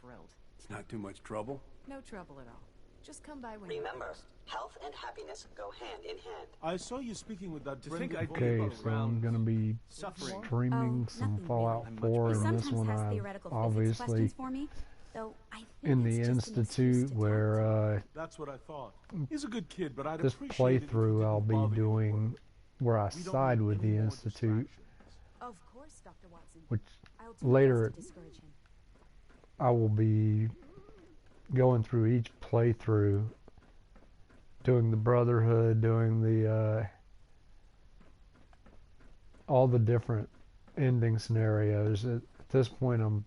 thrilled. It's not too much trouble. No trouble at all. Just come by when Remember, health and happiness go hand in hand. I saw you speaking with that Okay, so I'm gonna be streaming some Fallout 4, and this one I obviously in the Institute where that's what I thought. He's a good kid, but I'd this playthrough I'll be doing where I side with the Institute, Of course, Dr. Watson. which I'll do my later best to discourage him. I will be going through each playthrough, doing the Brotherhood, doing the all the different ending scenarios. At this point, I'm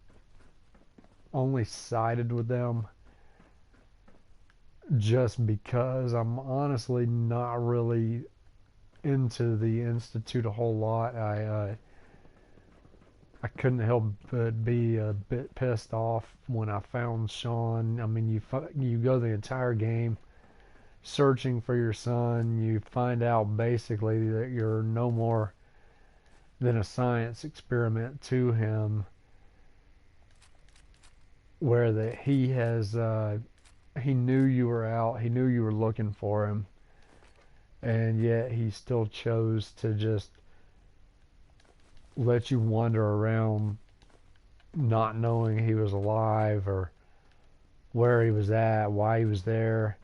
only sided with them just because I'm honestly not really into the Institute a whole lot. I couldn't help but be a bit pissed off when I found Sean. I mean, you go the entire game searching for your son. You find out basically that you're no more than a science experiment to him, where that he has he knew you were out, he knew you were looking for him, and yet he still chose to just let you wander around not knowing he was alive or where he was at, why he was there.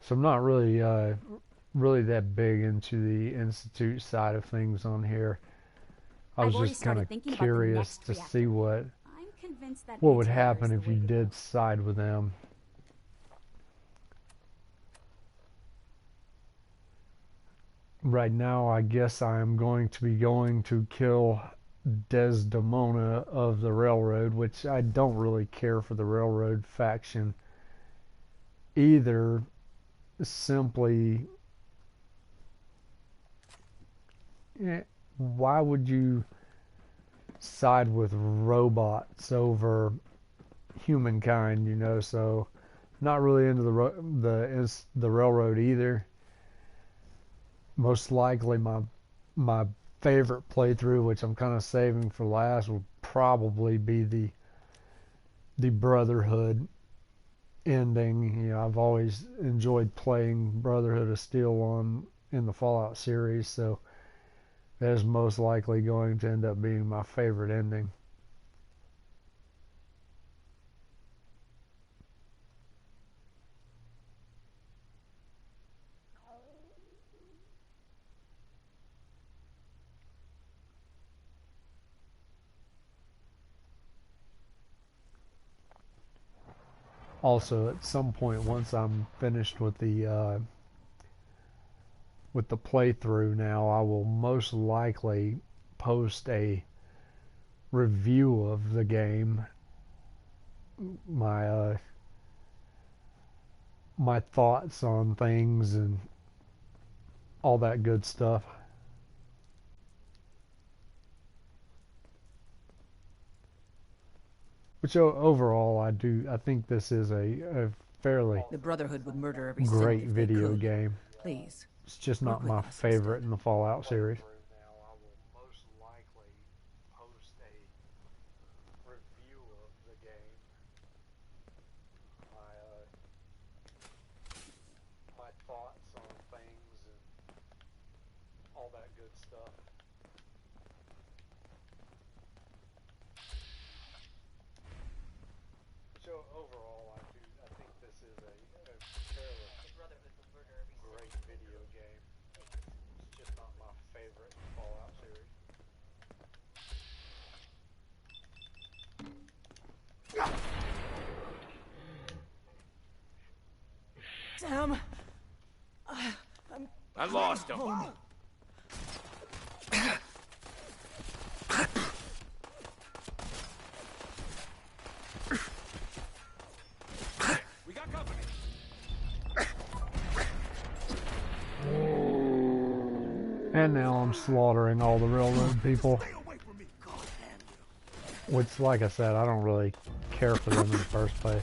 So I'm not really really that big into the Institute side of things on here. I was just kind of curious to see what would happen if you did side with them. Right now, I guess I am going to be going to kill Desdemona of the Railroad, which I don't really care for the Railroad faction either. Simply, why would you side with robots over humankind? You know, so not really into the Railroad either. Most likely my favorite playthrough, which I'm kind of saving for last, will probably be the Brotherhood ending. You know, I've always enjoyed playing Brotherhood of Steel in the Fallout series, so that is most likely going to end up being my favorite ending. Also, at some point, once I'm finished with the playthrough now, I will most likely post a review of the game, my thoughts on things and all that good stuff. Which overall, I think this is a fairly The Brotherhood would murder every great sinner if video they could. game. Please. It's just not my favorite in the Fallout series. My thoughts on things and all that good stuff. So overall, I think this is a fairly great video game. It's just not my favorite in the Fallout series. Sam, I lost him. We got company. And now I'm slaughtering all the railroad people. Which, like I said, I don't really care for them in the first place.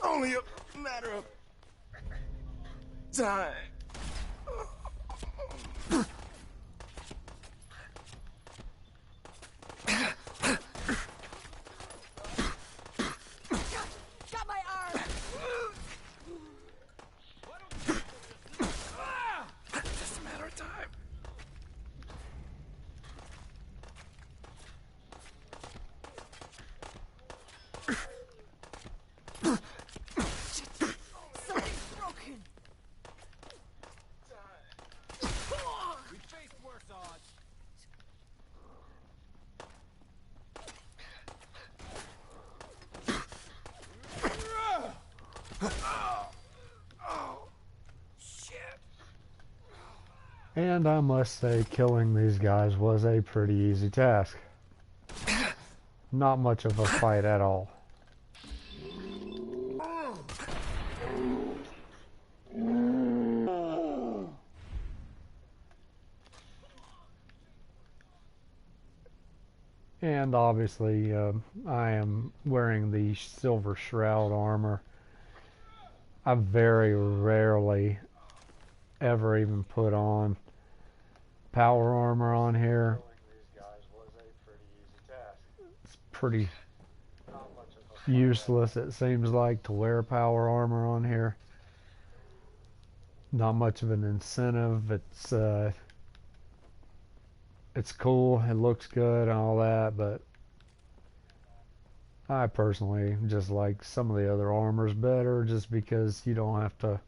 only a matter of time. Got my arm! Just a matter of time. Something's broken! We faced worse odds. Oh, shit. And I must say, killing these guys was a pretty easy task. Not much of a fight at all. And obviously, I am wearing the Silver Shroud armor. I very rarely ever even put on power armor on here. It's pretty useless, it seems like, to wear power armor on here. Not much of an incentive. It's cool, it looks good and all that, but I personally just like some of the other armors better, just because you don't have to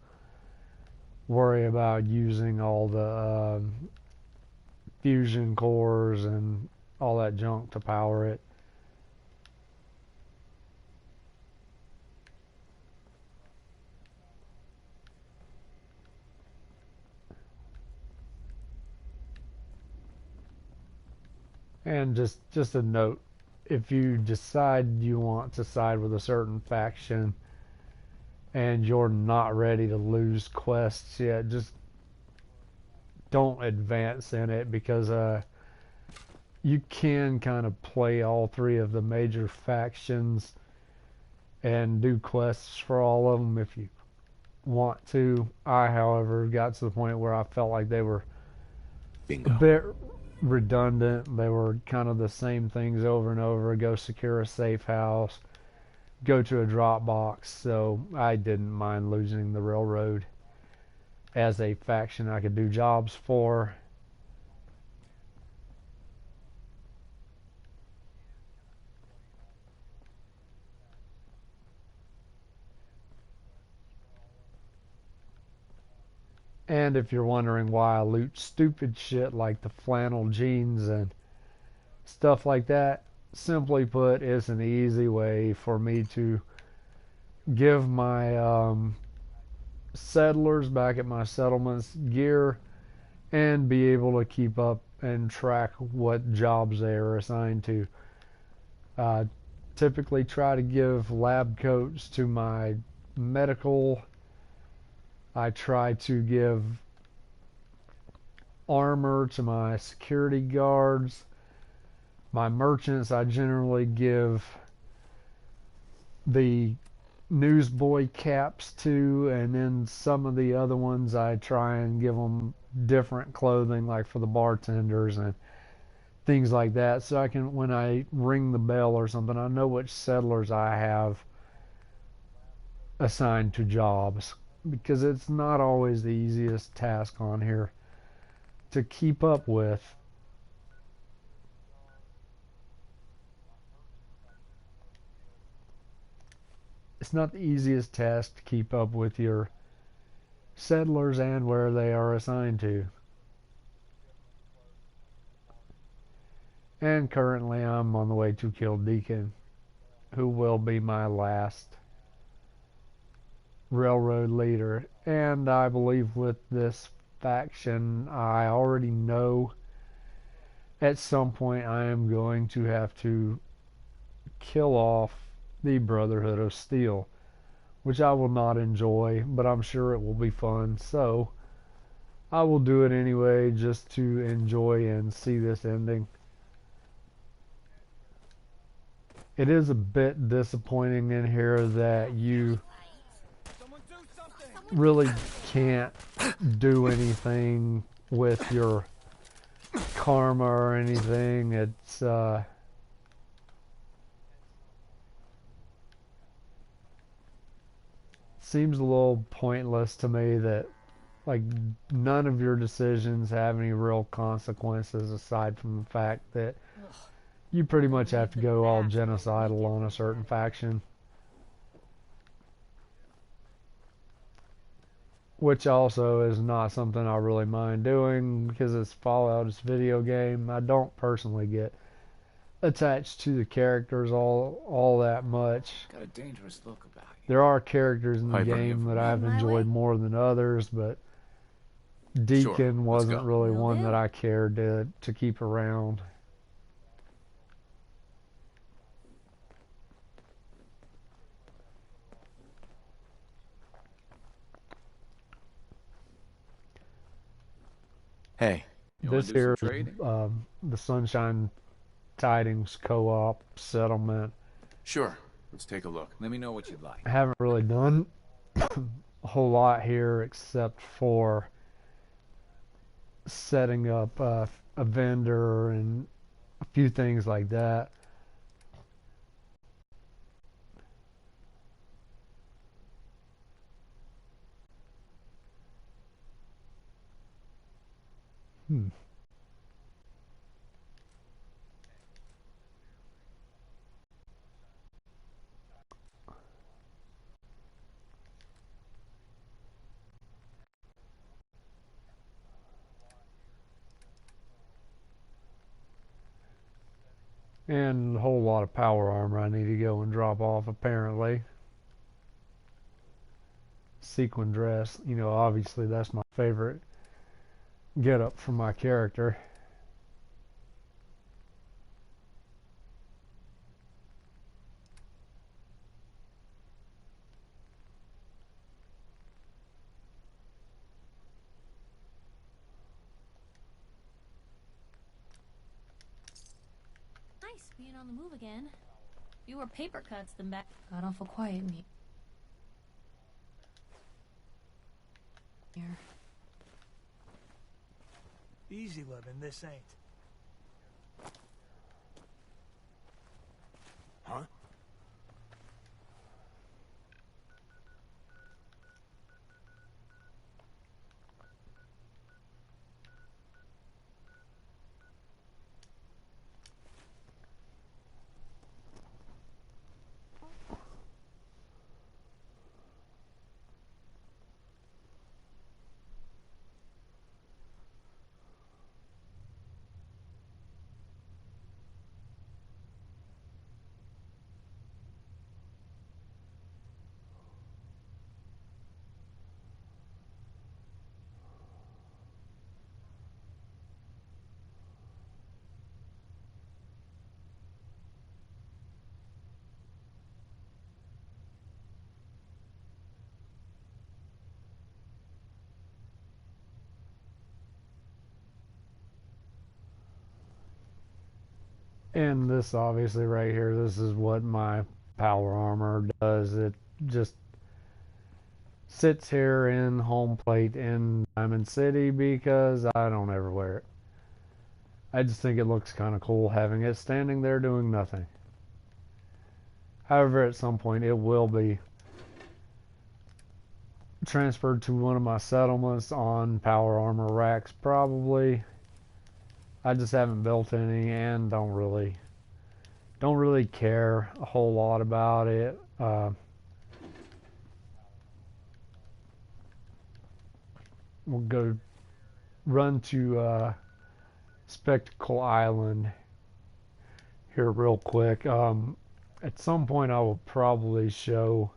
worry about using all the fusion cores and all that junk to power it. And just a note, if you decide you want to side with a certain faction and you're not ready to lose quests yet, just don't advance in it, because you can kind of play all three of the major factions and do quests for all of them if you want to. I, however, got to the point where I felt like they were a bit redundant. They were kind of the same things over and over. Go secure a safe house, go to a drop box. So I didn't mind losing the railroad as a faction I could do jobs for. And if you're wondering why I loot stupid shit like the flannel jeans and stuff like that, simply put, it's an easy way for me to give my settlers back at my settlements gear and be able to keep up and track what jobs they are assigned to. Typically try to give lab coats to my medical. I try to give armor to my security guards. My merchants, I generally give the newsboy caps to, and then some of the other ones I try and give them different clothing, like for the bartenders and things like that, so I can, when I ring the bell or something, I know which settlers I have assigned to jobs, because it's not always the easiest task on here to keep up with. It's not the easiest task to keep up with your settlers and where they are assigned to. And currently I'm on the way to kill Deacon, who will be my last railroad leader. And I believe with this faction, I already know at some point I am going to have to kill off the Brotherhood of Steel, which I will not enjoy, but I'm sure it will be fun, so I will do it anyway, just to enjoy and see this ending. It is a bit disappointing in here that you really can't do anything with your karma or anything. It's seems a little pointless to me that like none of your decisions have any real consequences aside from the fact that you pretty much have to go all genocidal on a certain faction. Which also is not something I really mind doing because it's Fallout, it's a video game. I don't personally get attached to the characters all that much. Got a dangerous look about you. There are characters in the Piper, game that I've my enjoyed way. more than others, but Deacon let's wasn't go. really Will one do. that I cared to keep around. Hey, you wanna This do here some is trading? the Sunshine Tidings co-op settlement. Sure. Let's take a look. Let me know what you'd like. I haven't really done a whole lot here except for setting up a vendor and a few things like that. And a whole lot of power armor I need to go and drop off apparently. Sequin dress, you know, obviously that's my favorite get up for my character. Nice being on the move again. Fewer paper cuts than back. Got awful quiet in here. Easy living, this ain't. Huh? And this obviously right here, this is what my power armor does. It just sits here in home plate in Diamond City because I don't ever wear it. I just think it looks kind of cool having it standing there doing nothing. However, at some point it will be transferred to one of my settlements on power armor racks probably. I just haven't built any and don't really care a whole lot about it. We'll go run to Spectacle Island here real quick. At some point I will probably show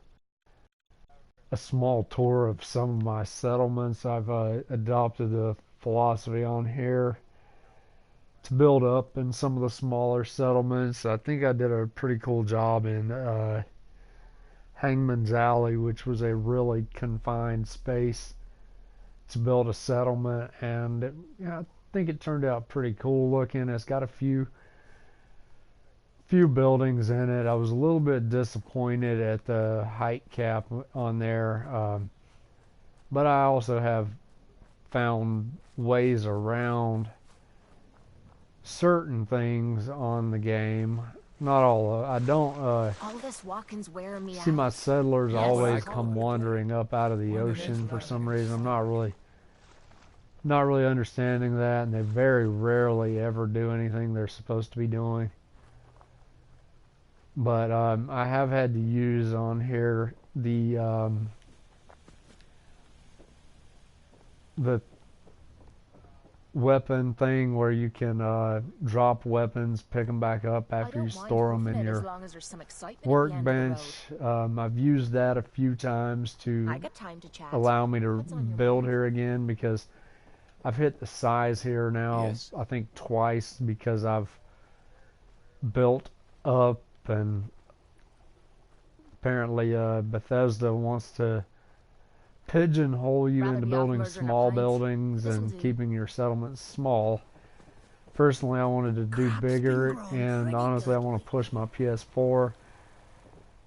a small tour of some of my settlements. I've adopted the philosophy on here to build up in some of the smaller settlements. I think I did a pretty cool job in Hangman's Alley, which was a really confined space to build a settlement, and I think it turned out pretty cool looking. It's got a few buildings in it. I was a little bit disappointed at the height cap on there. But I also have found ways around certain things on the game. Not all of I don't All this walking's wearing me see out. my settlers Yes. always What I come call it. wandering up out of the ocean for some reason. I'm not really understanding that, and they very rarely ever do anything they're supposed to be doing. But I have had to use on here the weapon thing where you can drop weapons, pick them back up after you store them in your workbench. I've used that a few times to I got time to chat. allow me to What's on your build mind? here again, because I've hit the size here now, Yes. I think twice, because I've built up, and apparently Bethesda wants to pigeonhole you Rather into be building off losing our small minds. buildings This'll and do. keeping your settlements small. Personally, I wanted to do Crap's bigger, been growing and pretty honestly, I good want to push my PS4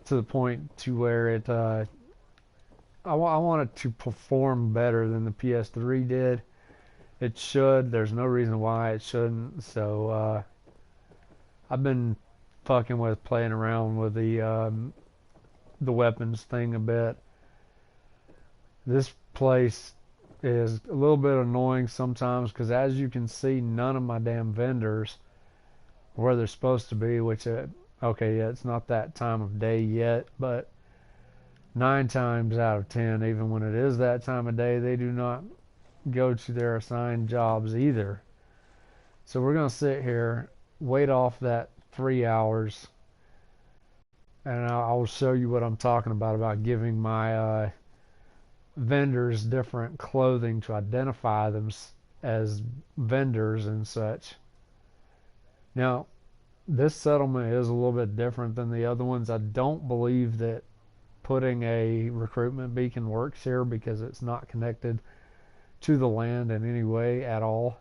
to the point to where it I want it to perform better than the PS3 did. It should. There's no reason why it shouldn't. So I've been playing around with the weapons thing a bit. This place is a little bit annoying sometimes, because as you can see, none of my damn vendors are where they're supposed to be, which okay, yeah, it's not that time of day yet, but 9 times out of 10, even when it is that time of day, they do not go to their assigned jobs either. So we're going to sit here, wait off that 3 hours, and I'll show you what I'm talking about giving my vendors different clothing to identify them as vendors and such. Now, this settlement is a little bit different than the other ones. I don't believe that putting a recruitment beacon works here, because it's not connected to the land in any way at all.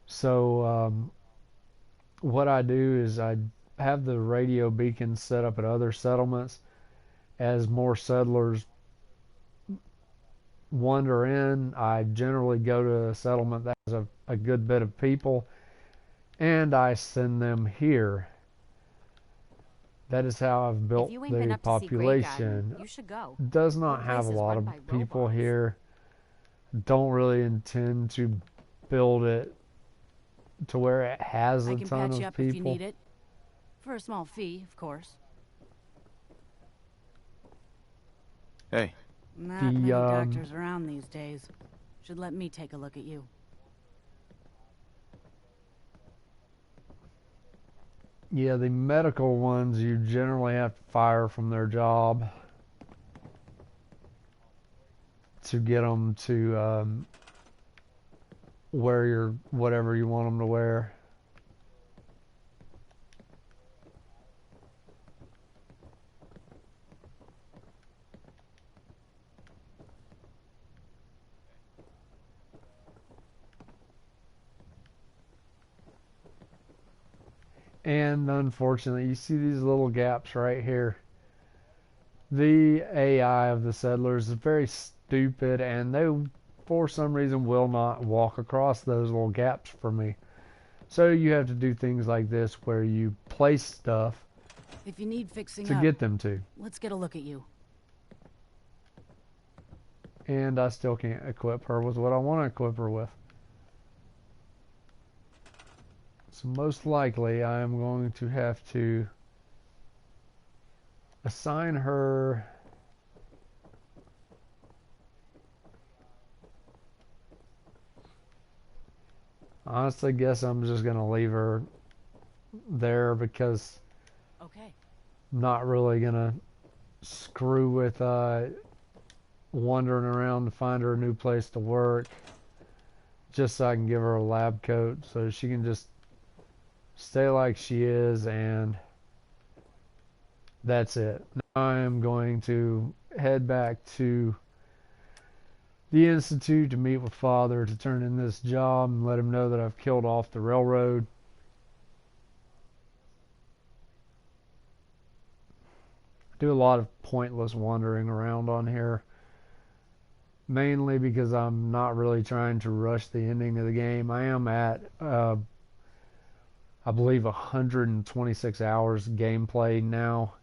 So what I do is I have the radio beacons set up at other settlements. As more settlers wander in, I generally go to a settlement that has a good bit of people, and I send them here. That is how I've built If you ain't been the up to see Grey Garden, population. you should go. Does not The have a place is lot run of by people robots. here. Don't really intend to build it to where it has I a can ton patch you of up if you people. need it. For a small fee, of course. Hey, Not The, many doctors around these days. Should let me take a look at you. Yeah, the medical ones you generally have to fire from their job to get them to wear whatever you want them to wear. And unfortunately, you see these little gaps right here. The AI of the settlers is very stupid, and they, for some reason, will not walk across those little gaps for me. So you have to do things like this where you place stuff If you need fixing to up, get them to. let's get a look at you. And I still can't equip her with what I want to equip her with. So most likely I am going to have to assign her honestly guess I'm just going to leave her there, because Okay. I'm not really going to screw with wandering around to find her a new place to work, just so I can give her a lab coat so she can just stay like she is, and that's it. Now I am going to head back to the Institute to meet with Father to turn in this job and let him know that I've killed off the railroad. I do a lot of pointless wandering around on here. mainly because I'm not really trying to rush the ending of the game. I am at, I believe, 126 hours gameplay now,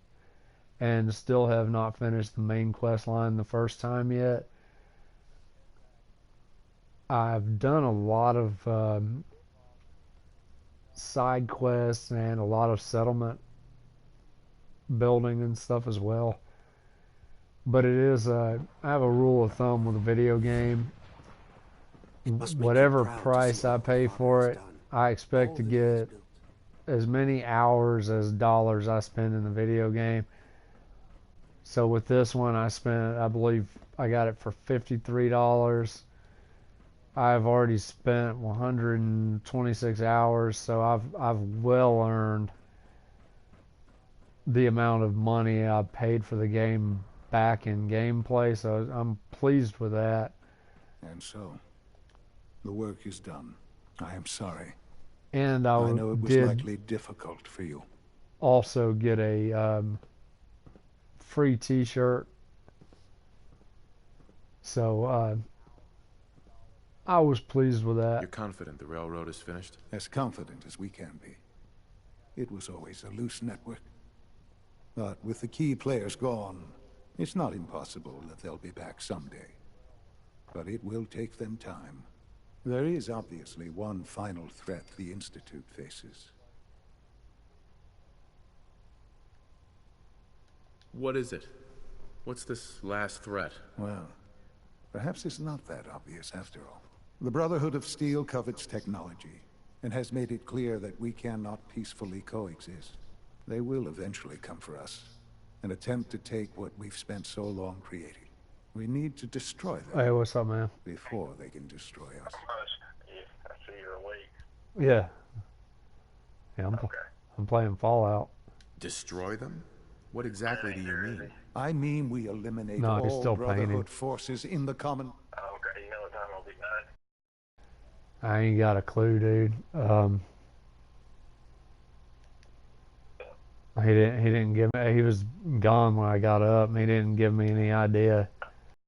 and still have not finished the main quest line the first time yet. I've done a lot of side quests and a lot of settlement building and stuff as well. But it is, I have a rule of thumb with a video game. Whatever price I pay for it, I expect to get as many hours as dollars I spend in the video game. So with this one, I spent, I believe I got it for $53. I've already spent 126 hours, so I've well earned the amount of money I paid for the game back in gameplay, so I'm pleased with that. And so, the work is done. I am sorry. And I know it was did likely difficult for you. also get a free t-shirt. So I was pleased with that. You're confident the railroad is finished? As confident as we can be. It was always a loose network. But with the key players gone, it's not impossible that they'll be back someday. But it will take them time. There is obviously one final threat the Institute faces. What is it? What's this last threat? Well, perhaps it's not that obvious after all. The Brotherhood of Steel covets technology, and has made it clear that we cannot peacefully coexist. They will eventually come for us, and attempt to take what we've spent so long creating. We need to destroy them. Hey, what's up, man? Before they can destroy us. I see you're awake. Yeah. Yeah, I'm playing Fallout. Destroy them? What exactly do you mean? I mean we eliminate No, he's all still Brotherhood painting. forces in the common... Okay, you know what time I'll be back? I ain't got a clue, dude. He didn't give me, he was gone when I got up, and he didn't give me any idea.